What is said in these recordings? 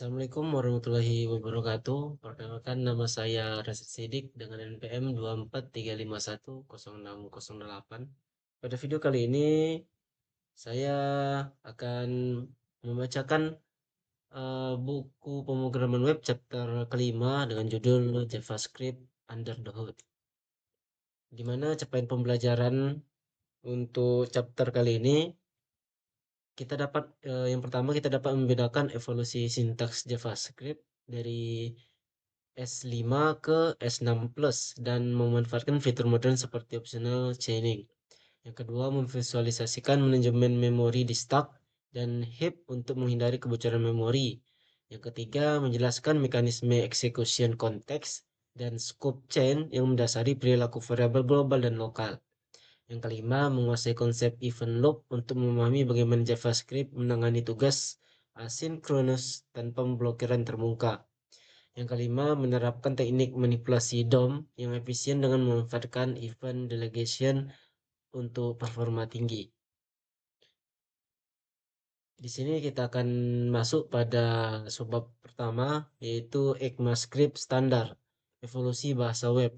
Assalamualaikum warahmatullahi wabarakatuh. Perkenalkan nama saya Rasid Sidik dengan NPM 2435106008. Pada video kali ini saya akan membacakan buku pemrograman web chapter kelima dengan judul JavaScript Under the Hood. Di mana capaian pembelajaran untuk chapter kali ini kita dapat yang pertama kita dapat membedakan evolusi sintaks JavaScript dari S5 ke S6 Plus dan memanfaatkan fitur modern seperti optional chaining. Yang kedua, memvisualisasikan manajemen memori di stack dan heap untuk menghindari kebocoran memori. Yang ketiga, menjelaskan mekanisme execution konteks dan scope chain yang mendasari perilaku variabel global dan lokal. Yang kelima, menguasai konsep event loop untuk memahami bagaimana JavaScript menangani tugas asinkronus tanpa pemblokiran terbuka. Yang kelima, menerapkan teknik manipulasi DOM yang efisien dengan memanfaatkan event delegation untuk performa tinggi. Di sini kita akan masuk pada subbab pertama, yaitu ECMAScript standar, evolusi bahasa web.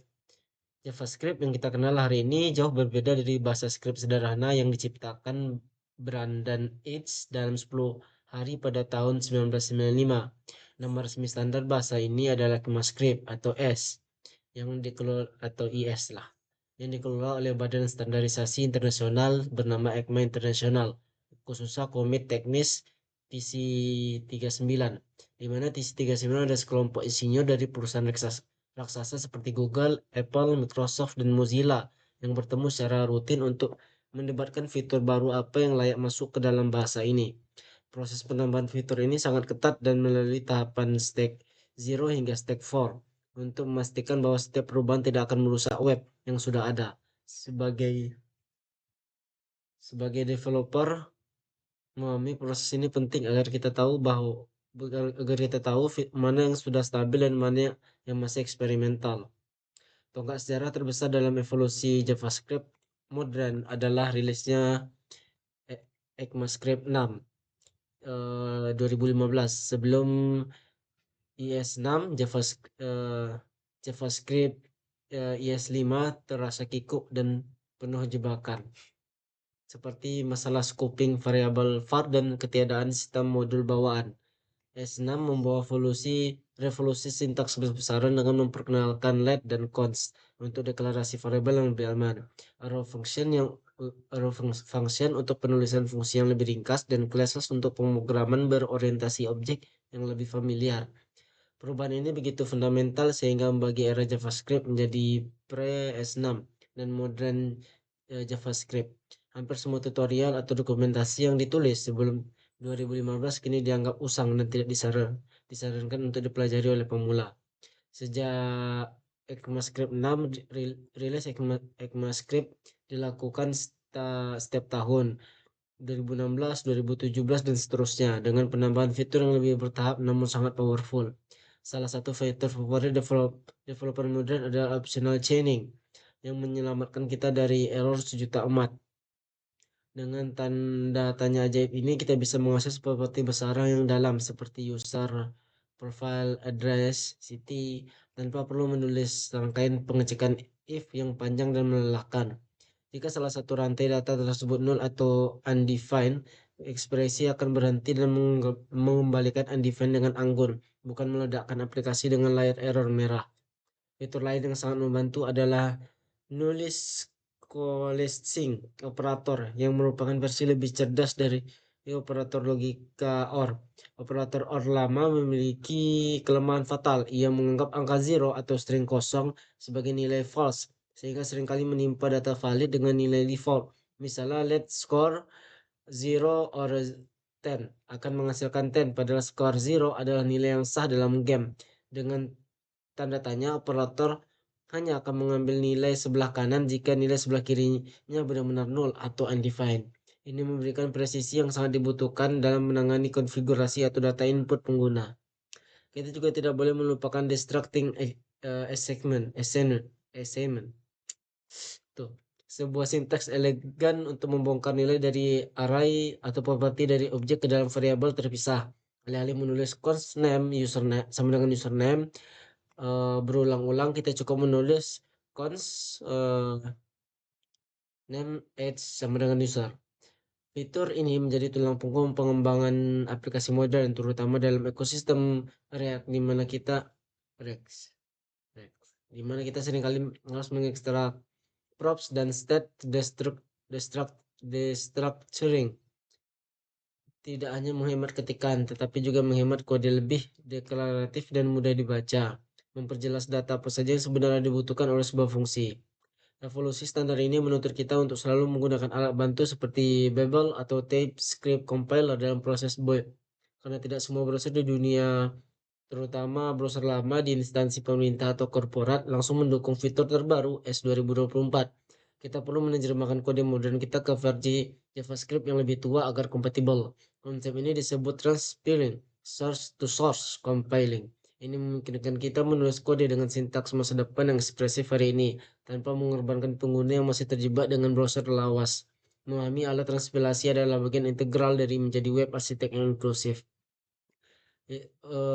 JavaScript yang kita kenal hari ini jauh berbeda dari bahasa script sederhana yang diciptakan Brandon H. dalam 10 hari pada tahun 1995. Nama resmi standar bahasa ini adalah ECMAScript atau S yang dikelola atau IS lah, yang dikelola oleh Badan Standarisasi Internasional bernama ECMA International, khususnya Komite Teknis TC39, di mana TC39 ada sekelompok insinyur dari perusahaan raksasa seperti Google, Apple, Microsoft, dan Mozilla yang bertemu secara rutin untuk mendebatkan fitur baru apa yang layak masuk ke dalam bahasa ini. Proses penambahan fitur ini sangat ketat dan melalui tahapan Stack 0 hingga Stack 4 untuk memastikan bahwa setiap perubahan tidak akan merusak web yang sudah ada. Sebagai developer, memahami proses ini penting agar kita tahu mana yang sudah stabil dan mana yang masih eksperimental. Tonggak sejarah terbesar dalam evolusi JavaScript modern adalah rilisnya ECMAScript 6 2015. Sebelum IS6, JavaScript IS5 terasa kikuk dan penuh jebakan, seperti masalah scoping variabel var dan ketiadaan sistem modul bawaan. S6 membawa revolusi sintaks besar-besaran dengan memperkenalkan let dan const untuk deklarasi variabel yang lebih aman, arrow function untuk penulisan fungsi yang lebih ringkas, dan classes untuk pemrograman berorientasi objek yang lebih familiar. Perubahan ini begitu fundamental sehingga membagi era JavaScript menjadi pre-S6 dan modern JavaScript. Hampir semua tutorial atau dokumentasi yang ditulis sebelum 2015 kini dianggap usang dan tidak disarankan untuk dipelajari oleh pemula. Sejak ECMAScript 6 rilis ECMAScript dilakukan setiap tahun 2016, 2017, dan seterusnya dengan penambahan fitur yang lebih bertahap namun sangat powerful. Salah satu fitur favorit developer modern adalah optional chaining yang menyelamatkan kita dari error sejuta umat. Dengan tanda tanya ajaib ini kita bisa mengakses properti besar yang dalam seperti user, profile, address, city tanpa perlu menulis rangkaian pengecekan if yang panjang dan melelahkan. Jika salah satu rantai data tersebut null atau undefined, ekspresi akan berhenti dan mengembalikan undefined dengan anggun, bukan meledakkan aplikasi dengan layar error merah. Fitur lain yang sangat membantu adalah Nullis coalescing operator yang merupakan versi lebih cerdas dari operator logika OR. Operator OR lama memiliki kelemahan fatal. Ia menganggap angka 0 atau string kosong sebagai nilai false, sehingga seringkali menimpa data valid dengan nilai default. Misalnya let score 0 or 10 akan menghasilkan 10, padahal skor 0 adalah nilai yang sah dalam game. Dengan tanda tanya, operator hanya akan mengambil nilai sebelah kanan jika nilai sebelah kirinya benar-benar null atau undefined. Ini memberikan presisi yang sangat dibutuhkan dalam menangani konfigurasi atau data input pengguna. Kita juga tidak boleh melupakan destructing assignment. Tuh, sebuah sintaks elegan untuk membongkar nilai dari array atau properti dari objek ke dalam variabel terpisah. Alih-alih menulis const name username sama dengan username berulang-ulang, kita cukup menulis const name age sama dengan user. Fitur ini menjadi tulang punggung pengembangan aplikasi modern, terutama dalam ekosistem React, React, React, di mana kita seringkali harus mengekstrak props dan state destructuring. Tidak hanya menghemat ketikan, tetapi juga menghemat kode lebih deklaratif dan mudah dibaca. Memperjelas data apa saja yang sebenarnya dibutuhkan oleh sebuah fungsi. Evolusi standar ini menuntut kita untuk selalu menggunakan alat bantu seperti Babel atau TypeScript compiler dalam proses build. Karena tidak semua browser di dunia, terutama browser lama di instansi pemerintah atau korporat, langsung mendukung fitur terbaru S 2024. Kita perlu menerjemahkan kode modern kita ke versi JavaScript yang lebih tua agar kompatibel. Konsep ini disebut transpiling, source to source compiling. Ini memungkinkan kita menulis kode dengan sintaks masa depan yang ekspresif hari ini, tanpa mengorbankan pengguna yang masih terjebak dengan browser lawas. Memahami alat transpilasi adalah bagian integral dari menjadi web arsitek yang inklusif.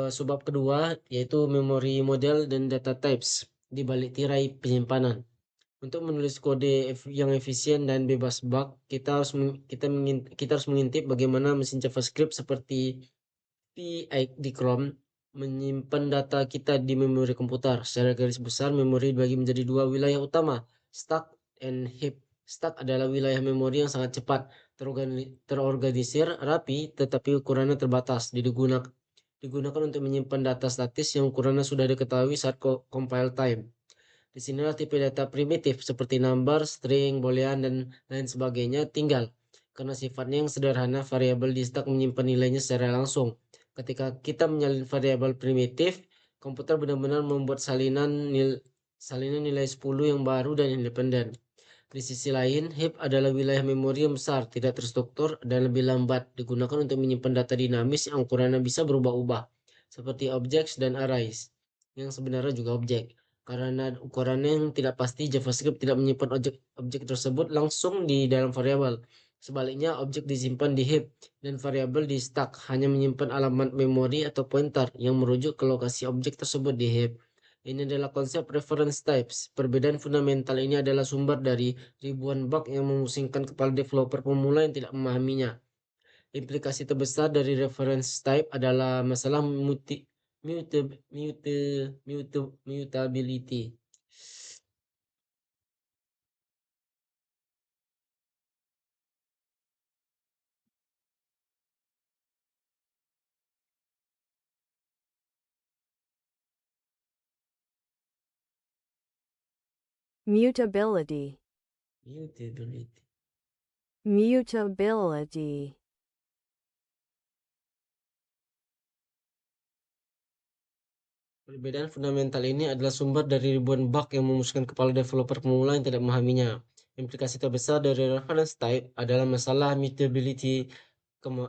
Sebab kedua yaitu memory model dan data types di balik tirai penyimpanan. Untuk menulis kode yang efisien dan bebas bug, kita harus mengintip bagaimana mesin JavaScript seperti di Chrome menyimpan data kita di memori komputer. Secara garis besar, memori dibagi menjadi dua wilayah utama, stack and heap. Stack adalah wilayah memori yang sangat cepat, terorganisir, rapi, tetapi ukurannya terbatas. Digunakan untuk menyimpan data statis yang ukurannya sudah diketahui saat compile time. Di sinilah tipe data primitif seperti number, string, boolean, dan lain sebagainya tinggal. Karena sifatnya yang sederhana, variabel di stack menyimpan nilainya secara langsung. Ketika kita menyalin variabel primitif, komputer benar-benar membuat salinan nilai 10 yang baru dan independen. Di sisi lain, heap adalah wilayah memori yang besar, tidak terstruktur, dan lebih lambat, digunakan untuk menyimpan data dinamis yang ukurannya bisa berubah-ubah, seperti objects dan arrays, yang sebenarnya juga objek. Karena ukurannya yang tidak pasti, JavaScript tidak menyimpan objek tersebut langsung di dalam variabel. Sebaliknya, objek disimpan di heap, dan variabel di stack hanya menyimpan alamat memori atau pointer yang merujuk ke lokasi objek tersebut di heap. Ini adalah konsep reference types. Perbedaan fundamental ini adalah sumber dari ribuan bug yang memusingkan kepala developer pemula yang tidak memahaminya. Implikasi terbesar dari reference type adalah masalah mutability. Mutability. Mutability. Mutability. Perbedaan fundamental ini adalah sumber dari ribuan bug yang memusingkan kepala developer pemula yang tidak memahaminya. Implikasi terbesar dari reference type adalah masalah mutability,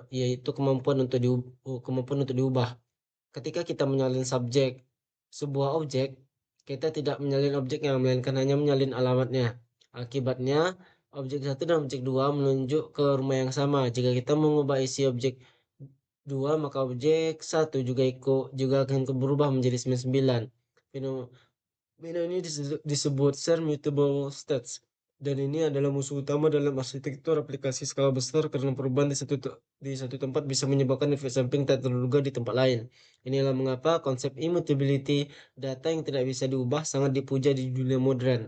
yaitu kemampuan untuk diubah. Ketika kita menyalin subjek sebuah objek, kita tidak menyalin objeknya, melainkan hanya menyalin alamatnya. Akibatnya, objek 1 dan objek 2 menunjuk ke rumah yang sama. Jika kita mengubah isi objek 2, maka objek 1 juga akan berubah menjadi 99. Fenomena ini disebut share mutable states. Dan ini adalah musuh utama dalam arsitektur aplikasi skala besar karena perubahan di satu tempat bisa menyebabkan efek samping tak terduga di tempat lain. Inilah mengapa konsep immutability, data yang tidak bisa diubah, sangat dipuja di dunia modern.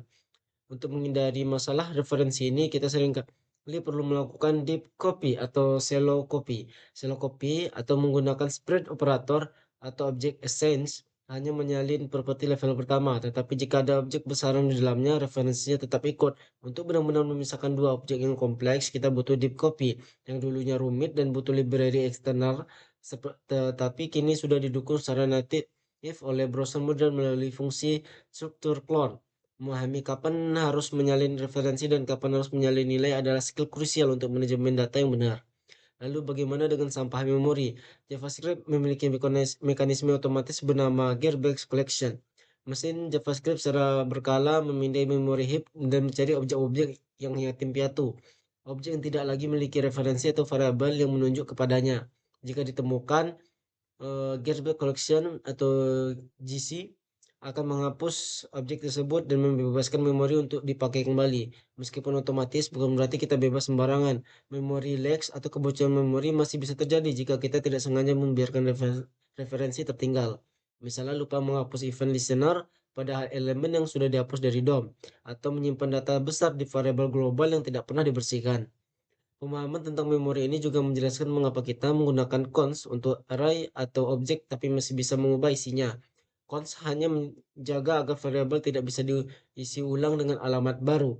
Untuk menghindari masalah referensi ini, kita sering kali perlu melakukan deep copy atau shallow copy. Shallow copy atau menggunakan spread operator atau object essence hanya menyalin properti level pertama, tetapi jika ada objek besaran di dalamnya, referensinya tetap ikut. Untuk benar-benar memisahkan dua objek yang kompleks, kita butuh deep copy yang dulunya rumit dan butuh library eksternal, tetapi kini sudah didukung secara native oleh browser modern melalui fungsi struktur clone. Memahami kapan harus menyalin referensi dan kapan harus menyalin nilai adalah skill krusial untuk manajemen data yang benar. Lalu bagaimana dengan sampah memori? JavaScript memiliki mekanisme otomatis bernama garbage collection. Mesin JavaScript secara berkala memindai memori heap dan mencari objek-objek yang yatim piatu. Objek yang tidak lagi memiliki referensi atau variabel yang menunjuk kepadanya. Jika ditemukan, Garbage collection atau GC akan menghapus objek tersebut dan membebaskan memori untuk dipakai kembali. Meskipun otomatis, bukan berarti kita bebas sembarangan. Memori leaks atau kebocoran memori masih bisa terjadi jika kita tidak sengaja membiarkan referensi tertinggal. Misalnya lupa menghapus event listener pada elemen yang sudah dihapus dari DOM, atau menyimpan data besar di variabel global yang tidak pernah dibersihkan. Pemahaman tentang memori ini juga menjelaskan mengapa kita menggunakan cons untuk array atau objek tapi masih bisa mengubah isinya. Cons hanya menjaga agar variabel tidak bisa diisi ulang dengan alamat baru,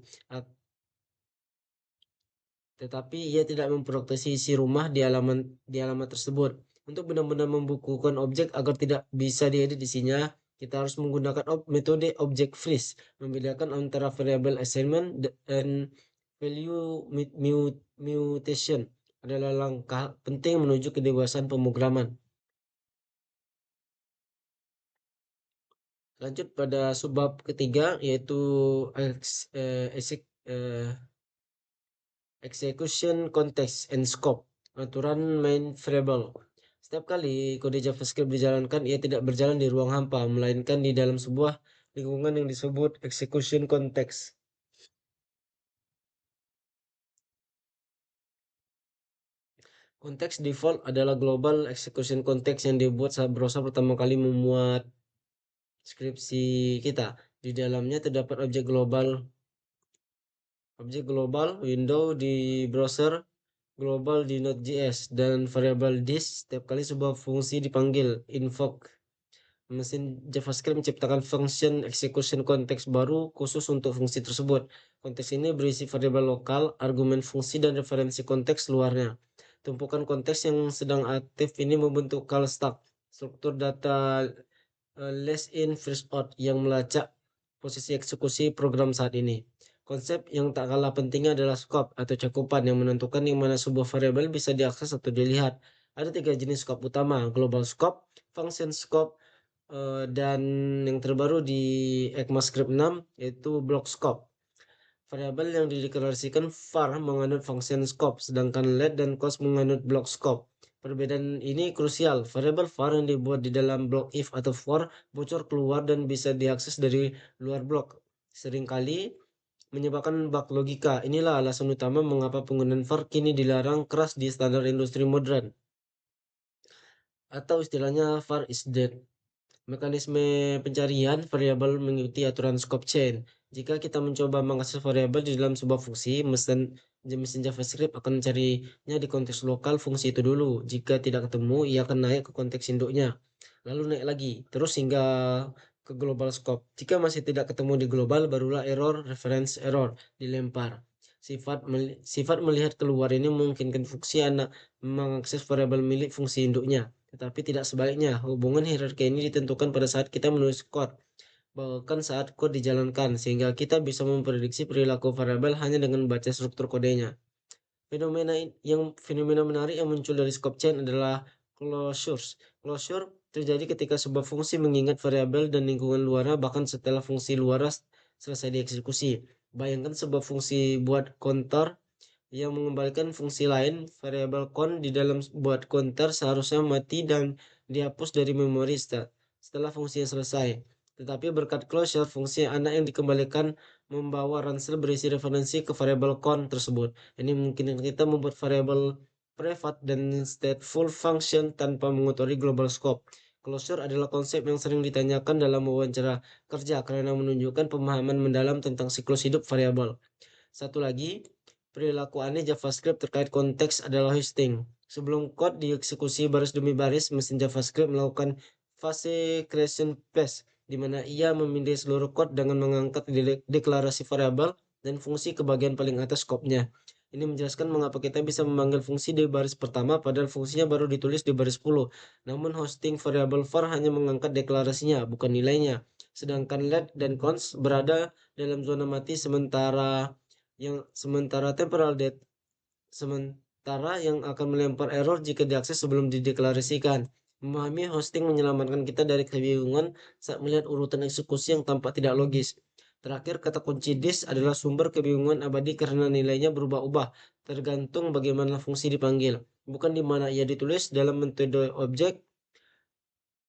tetapi ia tidak memproteksi isi rumah di alamat tersebut. Untuk benar-benar membukukan objek agar tidak bisa diedit isinya, kita harus menggunakan metode object freeze, membedakan antara variable assignment dan value mutation adalah langkah penting menuju kedewasaan pemrograman. Lanjut pada subbab ketiga, yaitu ex- eh, exec- eh, execution context and scope, aturan main variable. Setiap kali kode JavaScript dijalankan, ia tidak berjalan di ruang hampa, melainkan di dalam sebuah lingkungan yang disebut execution context. Konteks default adalah global execution context yang dibuat saat browser pertama kali memuat skripsi kita. Di dalamnya terdapat objek global window di browser, global di Node.js, dan variabel this setiap kali sebuah fungsi dipanggil invoke. Mesin JavaScript menciptakan function execution konteks baru khusus untuk fungsi tersebut. Konteks ini berisi variabel lokal, argumen fungsi, dan referensi konteks luarnya. Tumpukan konteks yang sedang aktif ini membentuk call stack, struktur data last in first out yang melacak posisi eksekusi program saat ini. Konsep yang tak kalah pentingnya adalah scope atau cakupan yang menentukan di mana sebuah variabel bisa diakses atau dilihat. Ada 3 jenis scope utama: global scope, function scope, dan yang terbaru di ECMAScript 6 yaitu block scope. Variabel yang dideklarasikan var menganut function scope, sedangkan let dan cost menganut block scope. Perbedaan ini krusial. Variabel var yang dibuat di dalam blok if atau for bocor keluar dan bisa diakses dari luar blok. Seringkali menyebabkan bug logika. Inilah alasan utama mengapa penggunaan var kini dilarang keras di standar industri modern. Atau istilahnya var is dead. Mekanisme pencarian variabel mengikuti aturan scope chain. Jika kita mencoba mengakses variabel di dalam sebuah fungsi, mesin JavaScript akan mencarinya di konteks lokal fungsi itu dulu. Jika tidak ketemu, ia akan naik ke konteks induknya, lalu naik lagi, terus hingga ke global scope. Jika masih tidak ketemu di global, barulah reference error dilempar. Sifat melihat keluar ini memungkinkan fungsi anak mengakses variabel milik fungsi induknya, tetapi tidak sebaliknya. Hubungan hierarki ini ditentukan pada saat kita menulis code, bahkan saat code dijalankan, sehingga kita bisa memprediksi perilaku variabel hanya dengan membaca struktur kodenya. Fenomena menarik yang muncul dari scope chain adalah closures. Closure terjadi ketika sebuah fungsi mengingat variabel dan lingkungan luarnya bahkan setelah fungsi luarnya selesai dieksekusi. Bayangkan sebuah fungsi buat counter yang mengembalikan fungsi lain. Variabel count di dalam buat counter seharusnya mati dan dihapus dari memori setelah fungsinya selesai. Tetapi berkat closure, fungsi anak yang dikembalikan membawa ransel berisi referensi ke variabel count tersebut. Ini memungkinkan kita membuat variabel private dan stateful function tanpa mengotori global scope. Closure adalah konsep yang sering ditanyakan dalam wawancara kerja karena menunjukkan pemahaman mendalam tentang siklus hidup variabel. Satu lagi, perilaku aneh JavaScript terkait konteks adalah hosting. Sebelum code dieksekusi baris demi baris, mesin JavaScript melakukan fase creation pass, di mana ia memindai seluruh code dengan mengangkat deklarasi variabel dan fungsi ke bagian paling atas skopnya. Ini menjelaskan mengapa kita bisa memanggil fungsi di baris pertama padahal fungsinya baru ditulis di baris 10. Namun hosting variabel var hanya mengangkat deklarasinya, bukan nilainya. Sedangkan let dan cons berada dalam zona mati sementara temporal dead sementara yang akan melempar error jika diakses sebelum dideklarasikan. Memahami hosting menyelamatkan kita dari kebingungan saat melihat urutan eksekusi yang tampak tidak logis. Terakhir, kata kunci this adalah sumber kebingungan abadi karena nilainya berubah-ubah tergantung bagaimana fungsi dipanggil, bukan di mana ia ditulis. Dalam metode objek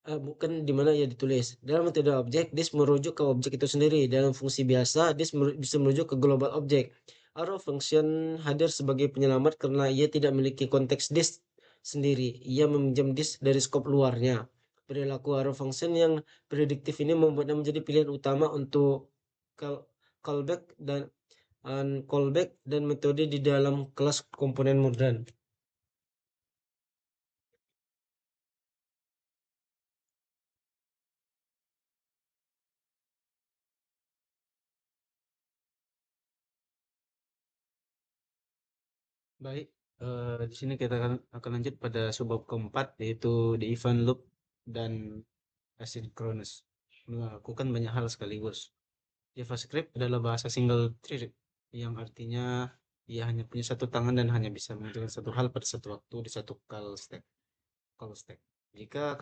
Bukan di mana ia ditulis. Dalam metode objek, this merujuk ke objek itu sendiri. Dalam fungsi biasa, this bisa merujuk ke global objek. Arrow function hadir sebagai penyelamat karena ia tidak memiliki konteks this sendiri. Ia meminjam this dari skop luarnya. Perilaku arrow function yang prediktif ini membuatnya menjadi pilihan utama untuk call- callback dan callback dan metode di dalam kelas komponen modern. Baik, di sini kita akan lanjut pada subbab keempat, yaitu the event loop dan asynchronous. Melakukan banyak hal sekaligus. JavaScript adalah bahasa single thread yang artinya ia hanya punya satu tangan dan hanya bisa mengerjakan satu hal pada satu waktu di satu call stack. Jika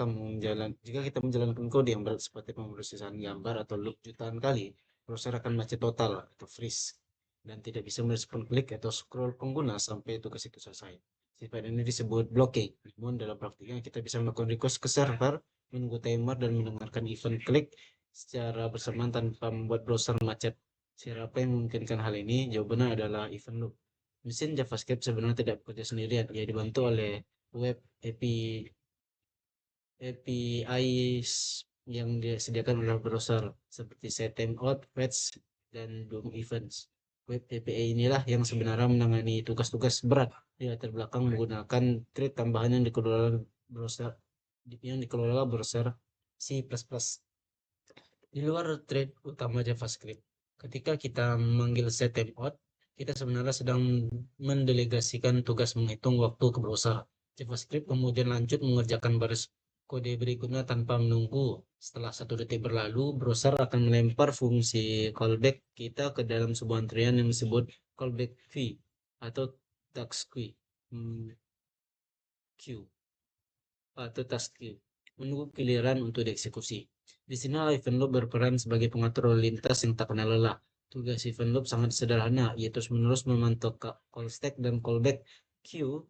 kita menjalankan kode yang berat seperti pemrosesan gambar atau loop jutaan kali, browser akan macet total atau freeze dan tidak bisa merespon klik atau scroll pengguna sampai tugas itu selesai. Sifat ini disebut blocking. Namun dalam praktiknya kita bisa melakukan request ke server, menunggu timer dan mendengarkan event klik secara bersamaan tanpa membuat browser macet. Siapa yang memungkinkan hal ini? Jawabannya adalah event loop. Mesin JavaScript sebenarnya tidak bekerja sendirian. Ia dibantu oleh web APIs yang disediakan oleh browser seperti setTimeout, fetch, dan DOM events. Web API inilah yang sebenarnya menangani tugas-tugas berat di latar belakang menggunakan thread tambahan yang dikelola browser C++. Di luar thread utama JavaScript, ketika kita memanggil setTimeout, kita sebenarnya sedang mendelegasikan tugas menghitung waktu ke browser. JavaScript kemudian lanjut mengerjakan baris kode berikutnya tanpa menunggu. Setelah 1 detik berlalu, browser akan melempar fungsi callback kita ke dalam sebuah antrian yang disebut callback queue atau task queue. Queue atau task queue, menunggu giliran untuk dieksekusi. Di sini event loop berperan sebagai pengatur lalu lintas yang tak kenal lelah. Tugas event loop sangat sederhana, yaitu menerus memantau call stack dan callback queue.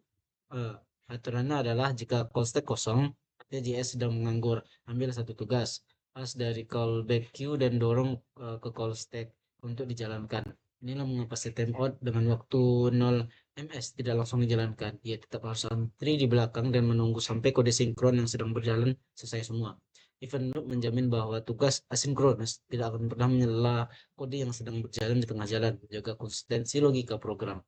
Aturannya adalah jika call stack kosong, JS sedang menganggur. Ambil satu tugas, pas dari callback queue dan dorong ke call stack untuk dijalankan. Inilah mengapa timeout dengan waktu 0 ms tidak langsung dijalankan. Ia tetap harus antri di belakang dan menunggu sampai kode sinkron yang sedang berjalan selesai semua. Event loop menjamin bahwa tugas asinkronus tidak akan pernah menyela kode yang sedang berjalan di tengah jalan, menjaga konsistensi logika program.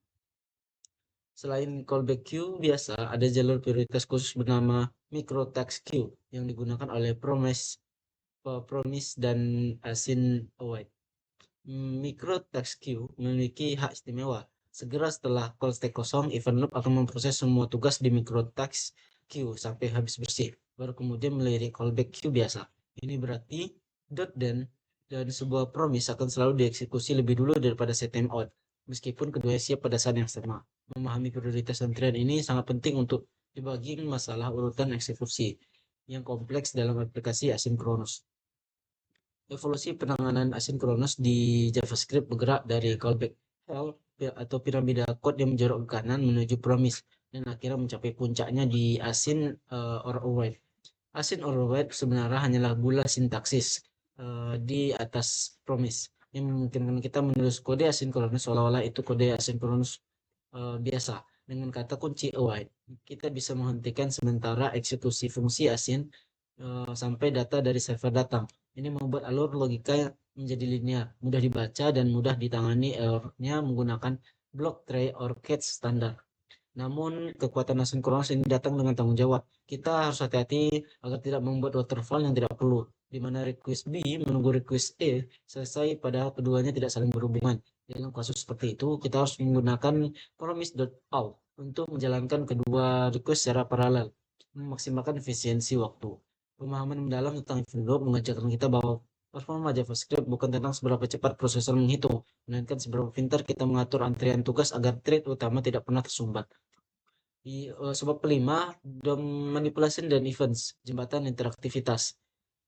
Selain callback queue biasa, ada jalur prioritas khusus bernama microtext queue yang digunakan oleh Promise dan Async-await. Microtext queue memiliki hak istimewa. Segera setelah call stack kosong, event loop akan memproses semua tugas di microtext queue sampai habis bersih. Baru kemudian melirik callback queue biasa. Ini berarti dan sebuah promise akan selalu dieksekusi lebih dulu daripada set timeout, meskipun keduanya siap pada saat yang sama. Memahami prioritas antrian ini sangat penting untuk dibagi masalah urutan eksekusi yang kompleks dalam aplikasi asinkronus. Evolusi penanganan asinkronus di JavaScript bergerak dari callback help atau piramida kode yang menjorok ke kanan menuju promise dan akhirnya mencapai puncaknya di async or await. Async or await sebenarnya hanyalah gula sintaksis di atas promise yang memungkinkan kita menulis kode asinkronus seolah-olah itu kode asinkronus biasa. Dengan kata kunci await, kita bisa menghentikan sementara eksekusi fungsi async sampai data dari server datang. Ini membuat alur logika menjadi linear, mudah dibaca dan mudah ditangani errornya menggunakan block tray or catch standar. Namun kekuatan asinkronus ini datang dengan tanggung jawab. Kita harus hati-hati agar tidak membuat waterfall yang tidak perlu, di mana request B menunggu request A selesai padahal keduanya tidak saling berhubungan. Dalam kasus seperti itu, kita harus menggunakan promise.out untuk menjalankan kedua request secara paralel, memaksimalkan efisiensi waktu. Pemahaman mendalam tentang event loop mengajarkan kita bahwa performa JavaScript bukan tentang seberapa cepat prosesor menghitung, melainkan seberapa pintar kita mengatur antrian tugas agar thread utama tidak pernah tersumbat. Di sebab kelima, DOM manipulation dan events, jembatan interaktivitas.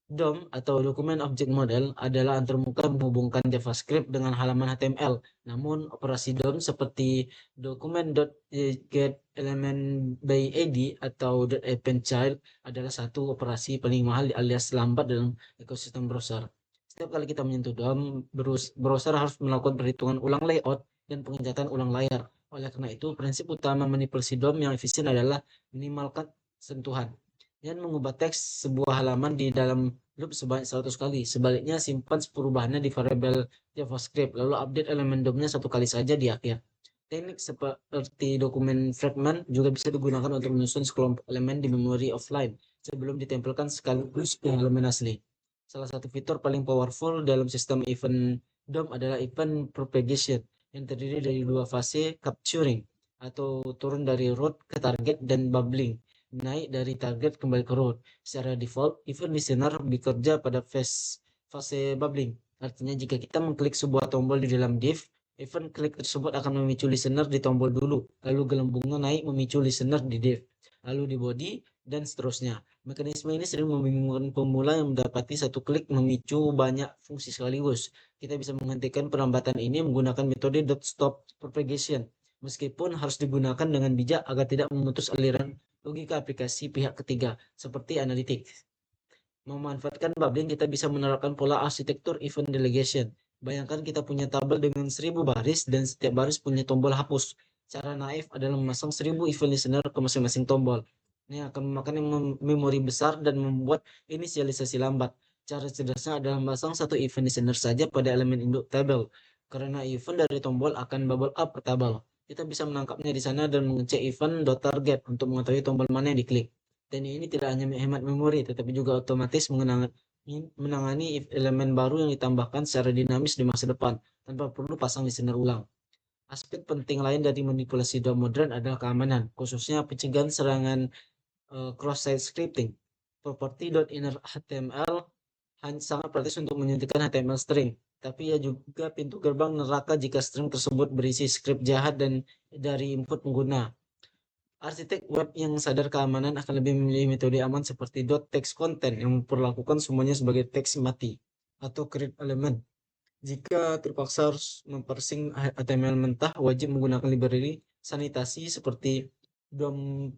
DOM atau Document Object Model adalah antarmuka menghubungkan JavaScript dengan halaman HTML. Namun, operasi DOM seperti document.getElementById atau .appendChild adalah satu operasi paling mahal alias lambat dalam ekosistem browser. Setiap kali kita menyentuh DOM, browser harus melakukan perhitungan ulang layout dan pengecatan ulang layar. Oleh karena itu, prinsip utama manipulasi DOM yang efisien adalah minimalkan sentuhan dan mengubah teks sebuah halaman di dalam loop sebanyak 100 kali. Sebaliknya, simpan perubahannya di variabel JavaScript, lalu update elemen DOM-nya satu kali saja di akhir. Teknik seperti dokumen fragment juga bisa digunakan untuk menyusun sekelompok elemen di memori offline sebelum ditempelkan sekaligus ke elemen asli. Salah satu fitur paling powerful dalam sistem event DOM adalah event propagation yang terdiri dari dua fase capturing atau turun dari root ke target dan bubbling naik dari target kembali ke root. Secara default, event listener bekerja pada fase bubbling. Artinya jika kita mengklik sebuah tombol di dalam div, event klik tersebut akan memicu listener di tombol dulu, lalu gelembungnya naik memicu listener di div, lalu di body, dan seterusnya. Mekanisme ini sering membingungkan pemula yang mendapati satu klik memicu banyak fungsi sekaligus. Kita bisa menghentikan perlambatan ini menggunakan metode stop propagation, meskipun harus digunakan dengan bijak agar tidak memutus aliran logika aplikasi pihak ketiga, seperti analytics. Memanfaatkan bubbling, kita bisa menerapkan pola arsitektur event delegation. Bayangkan kita punya tabel dengan 1000 baris dan setiap baris punya tombol hapus. Cara naif adalah memasang 1000 event listener ke masing-masing tombol. Ini akan memakan memori besar dan membuat inisialisasi lambat. Cara cerdasnya adalah memasang satu event listener saja pada elemen induk tabel, karena event dari tombol akan bubble up ke tabel. Kita bisa menangkapnya di sana dan mengecek event.target untuk mengetahui tombol mana yang diklik. Dan ini tidak hanya menghemat memori, tetapi juga otomatis menangani elemen baru yang ditambahkan secara dinamis di masa depan, tanpa perlu pasang listener ulang. Aspek penting lain dari manipulasi DOM modern adalah keamanan, khususnya pencegahan serangan cross-site scripting. Property.inner.html sangat praktis untuk menyuntikkan HTML string, tapi ia juga pintu gerbang neraka jika string tersebut berisi script jahat dan dari input pengguna. Arsitek web yang sadar keamanan akan lebih memilih metode aman seperti .text content yang memperlakukan semuanya sebagai teks mati atau create element. Jika terpaksa harus mempersing HTML mentah, wajib menggunakan library sanitasi seperti DOM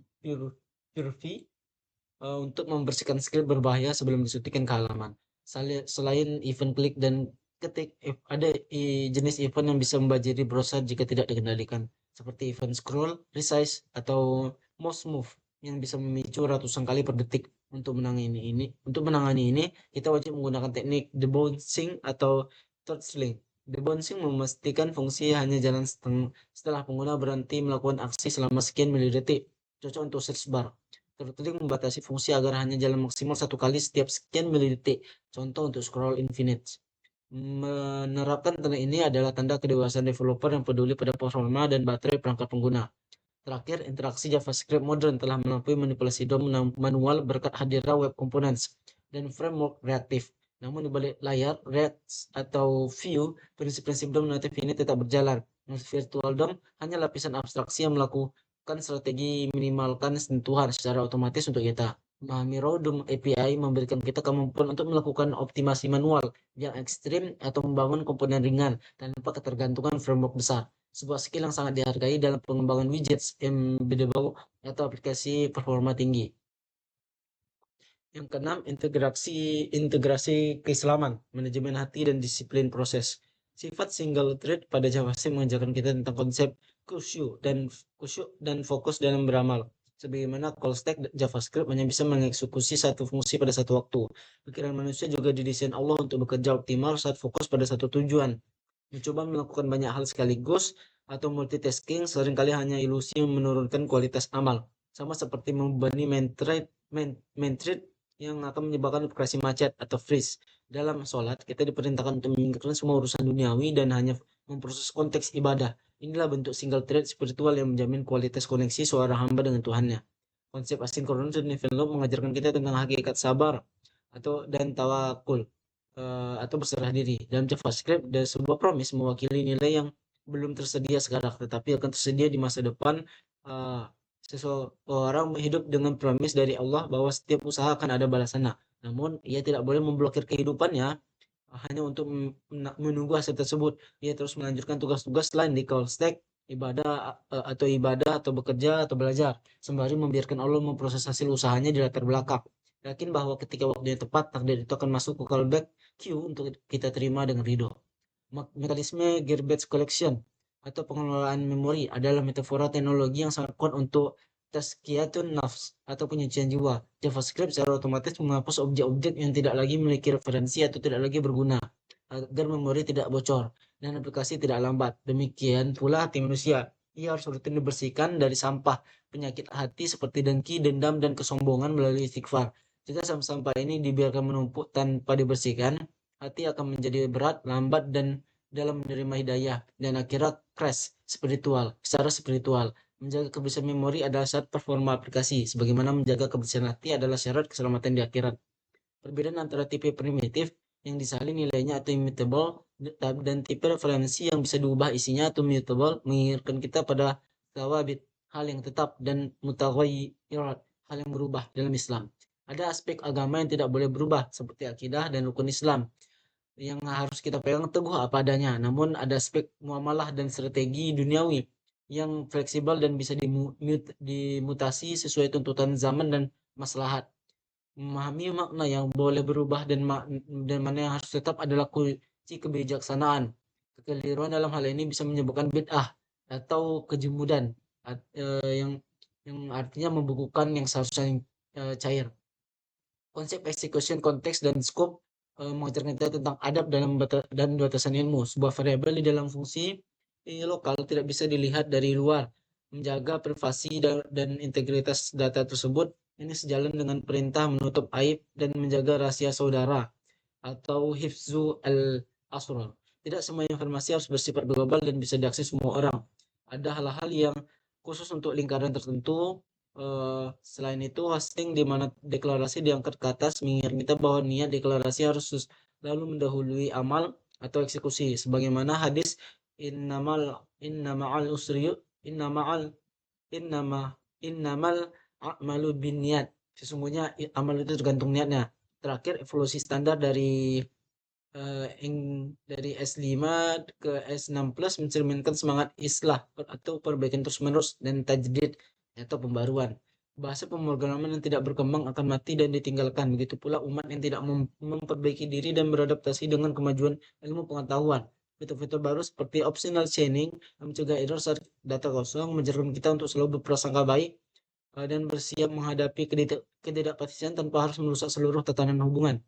Purify untuk membersihkan script berbahaya sebelum disuntikan ke halaman. Selain event klik dan ketik, ada jenis event yang bisa membajiri browser jika tidak dikendalikan, seperti event scroll, resize, atau mouse move yang bisa memicu ratusan kali per detik. Untuk menangani ini, kita wajib menggunakan teknik debouncing atau throttling. Debouncing memastikan fungsi hanya jalan setelah pengguna berhenti melakukan aksi selama sekian milidetik. Cocok untuk search bar. Throttling membatasi fungsi agar hanya jalan maksimal satu kali setiap sekian milidetik. Contoh untuk scroll infinite. Menerapkan teknik ini adalah tanda kedewasaan developer yang peduli pada performa dan baterai perangkat pengguna. Terakhir, interaksi JavaScript modern telah melampaui manipulasi DOM manual berkat hadirnya web components dan framework reaktif. Namun di balik layar, React atau Vue, prinsip-prinsip DOM natif ini tetap berjalan. Virtual DOM hanya lapisan abstraksi yang melakukan strategi minimalkan sentuhan secara otomatis untuk kita. Memahami raw DOM API memberikan kita kemampuan untuk melakukan optimasi manual yang ekstrim atau membangun komponen ringan tanpa ketergantungan framework besar. Sebuah skill yang sangat dihargai dalam pengembangan widgets embeddable atau aplikasi performa tinggi. Yang keenam, integrasi keislaman, manajemen hati, dan disiplin proses. Sifat single thread pada JavaScript mengajarkan kita tentang konsep khusyuk dan fokus dalam beramal. Sebagaimana call stack JavaScript hanya bisa mengeksekusi satu fungsi pada satu waktu. Pikiran manusia juga didesain Allah untuk bekerja optimal saat fokus pada satu tujuan. Mencoba melakukan banyak hal sekaligus atau multitasking seringkali hanya ilusi yang menurunkan kualitas amal. Sama seperti membebani main thread yang akan menyebabkan operasi macet atau freeze. Dalam sholat, kita diperintahkan untuk menyingkirkan semua urusan duniawi dan hanya memproses konteks ibadah. Inilah bentuk single thread spiritual yang menjamin kualitas koneksi seorang hamba dengan Tuhannya. Konsep asinkronus dan event loop mengajarkan kita tentang hakikat sabar dan tawakul atau berserah diri. Dalam JavaScript, ada sebuah promise mewakili nilai yang belum tersedia sekarang, tetapi akan tersedia di masa depan. Seseorang hidup dengan promise dari Allah bahwa setiap usaha akan ada balasannya. Namun ia tidak boleh memblokir kehidupannya hanya untuk menunggu hasil tersebut. Ia terus melanjutkan tugas-tugas lain di call stack, ibadah atau bekerja atau belajar, sembari membiarkan Allah memproses hasil usahanya di latar belakang. Yakin bahwa ketika waktunya tepat, takdir itu akan masuk ke callback queue untuk kita terima dengan ridho. Mekanisme garbage collection atau pengelolaan memori adalah metafora teknologi yang sangat kuat untuk tazkiyatun nafs atau penyucian jiwa. JavaScript secara otomatis menghapus objek-objek yang tidak lagi memiliki referensi atau tidak lagi berguna agar memori tidak bocor dan aplikasi tidak lambat. Demikian pula hati manusia. Ia harus rutin dibersihkan dari sampah penyakit hati seperti dengki, dendam, dan kesombongan melalui istighfar. Jika sampah-sampah ini dibiarkan menumpuk tanpa dibersihkan, hati akan menjadi berat, lambat, dan dalam menerima hidayah, dan akhirnya crash secara spiritual. Menjaga kebersihan memori adalah syarat performa aplikasi, sebagaimana menjaga kebersihan hati adalah syarat keselamatan di akhirat. Perbedaan antara tipe primitif yang disalin nilainya atau immutable dan tipe referensi yang bisa diubah isinya atau mutable mengingatkan kita pada tawabit, hal yang tetap, dan mutaghayyirat, hal yang berubah dalam Islam. Ada aspek agama yang tidak boleh berubah seperti akidah dan rukun Islam yang harus kita pegang teguh apa adanya. Namun ada aspek muamalah dan strategi duniawi yang fleksibel dan bisa dimutasi sesuai tuntutan zaman dan maslahat. Memahami makna yang boleh berubah dan mana yang harus tetap adalah kunci kebijaksanaan. Kekeliruan dalam hal ini bisa menyebabkan bid'ah atau kejemudan yang artinya membukukan yang seharusnya cair. Konsep execution, konteks, dan scope mengajarkan kita tentang adab dan batasan ilmu. Sebuah variabel di dalam fungsi lokal tidak bisa dilihat dari luar. Menjaga privasi dan integritas data tersebut ini sejalan dengan perintah menutup aib dan menjaga rahasia saudara atau hifzu al-asrar. Tidak semua informasi harus bersifat global dan bisa diakses semua orang. Ada hal-hal yang khusus untuk lingkaran tertentu. Selain itu, hosting di mana deklarasi diangkat ke atas mengingat kita bahwa niat deklarasi harus lalu mendahului amal atau eksekusi. Sebagaimana hadis innamal usri innamal innama innamal a'malu binniyat. Sesungguhnya amal itu tergantung niatnya. Terakhir, evolusi standar dari S5 ke S6 Plus mencerminkan semangat islah atau perbaikan terus-menerus dan tajdid atau pembaruan. Bahasa pemrograman yang tidak berkembang akan mati dan ditinggalkan. Begitu pula umat yang tidak memperbaiki diri dan beradaptasi dengan kemajuan ilmu pengetahuan. Fitur-fitur baru seperti optional chaining mencegah error saat data kosong, mengajarkan kita untuk selalu berprasangka baik dan bersiap menghadapi ketidakpastian tanpa harus merusak seluruh tatanan hubungan.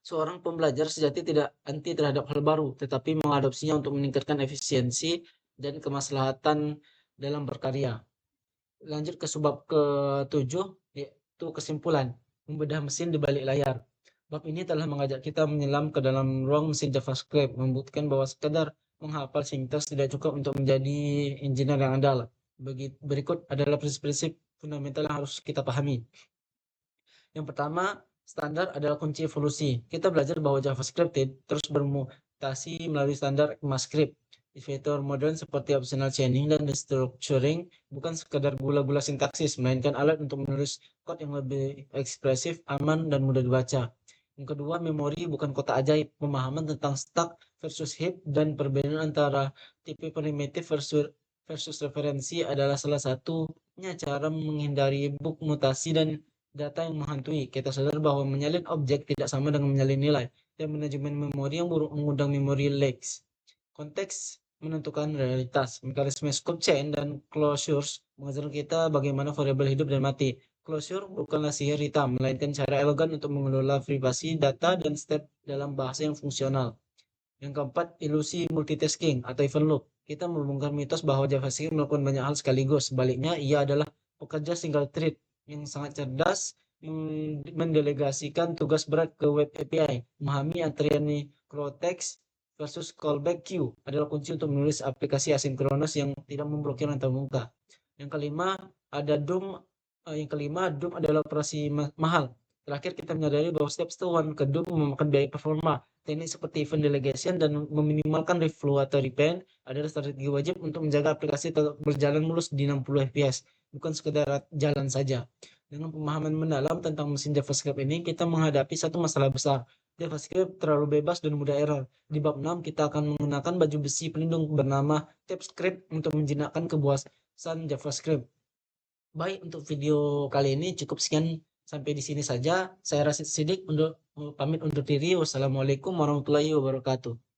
Seorang pembelajar sejati tidak anti terhadap hal baru, tetapi mengadopsinya untuk meningkatkan efisiensi dan kemaslahatan dalam berkarya. Lanjut ke subbab ke-7, yaitu kesimpulan, membedah mesin di balik layar. Bab ini telah mengajak kita menyelam ke dalam ruang mesin JavaScript, membuktikan bahwa sekadar menghafal sintaks tidak cukup untuk menjadi engineer yang andal. Berikut adalah prinsip-prinsip fundamental yang harus kita pahami. Yang pertama, standar adalah kunci evolusi. Kita belajar bahwa JavaScript terus bermutasi melalui standar ECMAScript. Fitur modern seperti optional chaining dan destructuring bukan sekadar gula-gula sintaksis, melainkan alat untuk menulis kode yang lebih ekspresif, aman, dan mudah dibaca. Yang kedua, memori bukan kota ajaib. Pemahaman tentang stack versus heap dan perbedaan antara tipe primitif versus referensi adalah salah satunya cara menghindari bug mutasi dan data yang menghantui. Kita sadar bahwa menyalin objek tidak sama dengan menyalin nilai, dan manajemen memori yang buruk mengundang memori leaks. Konteks menentukan realitas. Mekanisme scope chain dan closures mengajarkan kita bagaimana variabel hidup dan mati. Closure bukanlah sihir hitam, melainkan cara elegan untuk mengelola privasi data dan step dalam bahasa yang fungsional. Yang keempat, ilusi multitasking atau event loop. Kita membongkar mitos bahwa JavaScript melakukan banyak hal sekaligus. Sebaliknya, ia adalah pekerja single thread yang sangat cerdas mendelegasikan tugas berat ke web API. Memahami antrian microtext versus callback queue adalah kunci untuk menulis aplikasi asinkronus yang tidak memblokir antarmuka. Yang kelima, Doom adalah operasi mahal. Terakhir, kita menyadari bahwa setiap setuan ke Doom memakan biaya performa. Teknik seperti event delegation dan meminimalkan reflow atau repend adalah strategi wajib untuk menjaga aplikasi tetap berjalan mulus di 60 fps, bukan sekedar jalan saja. Dengan pemahaman mendalam tentang mesin JavaScript ini, kita menghadapi satu masalah besar. JavaScript terlalu bebas dan mudah error. Di bab 6, kita akan menggunakan baju besi pelindung bernama TypeScript untuk menjinakkan kebuasan JavaScript. Baik, untuk video kali ini cukup sekian, sampai di sini saja. Saya Rasid Sidik pamit undur diri. Wassalamualaikum warahmatullahi wabarakatuh.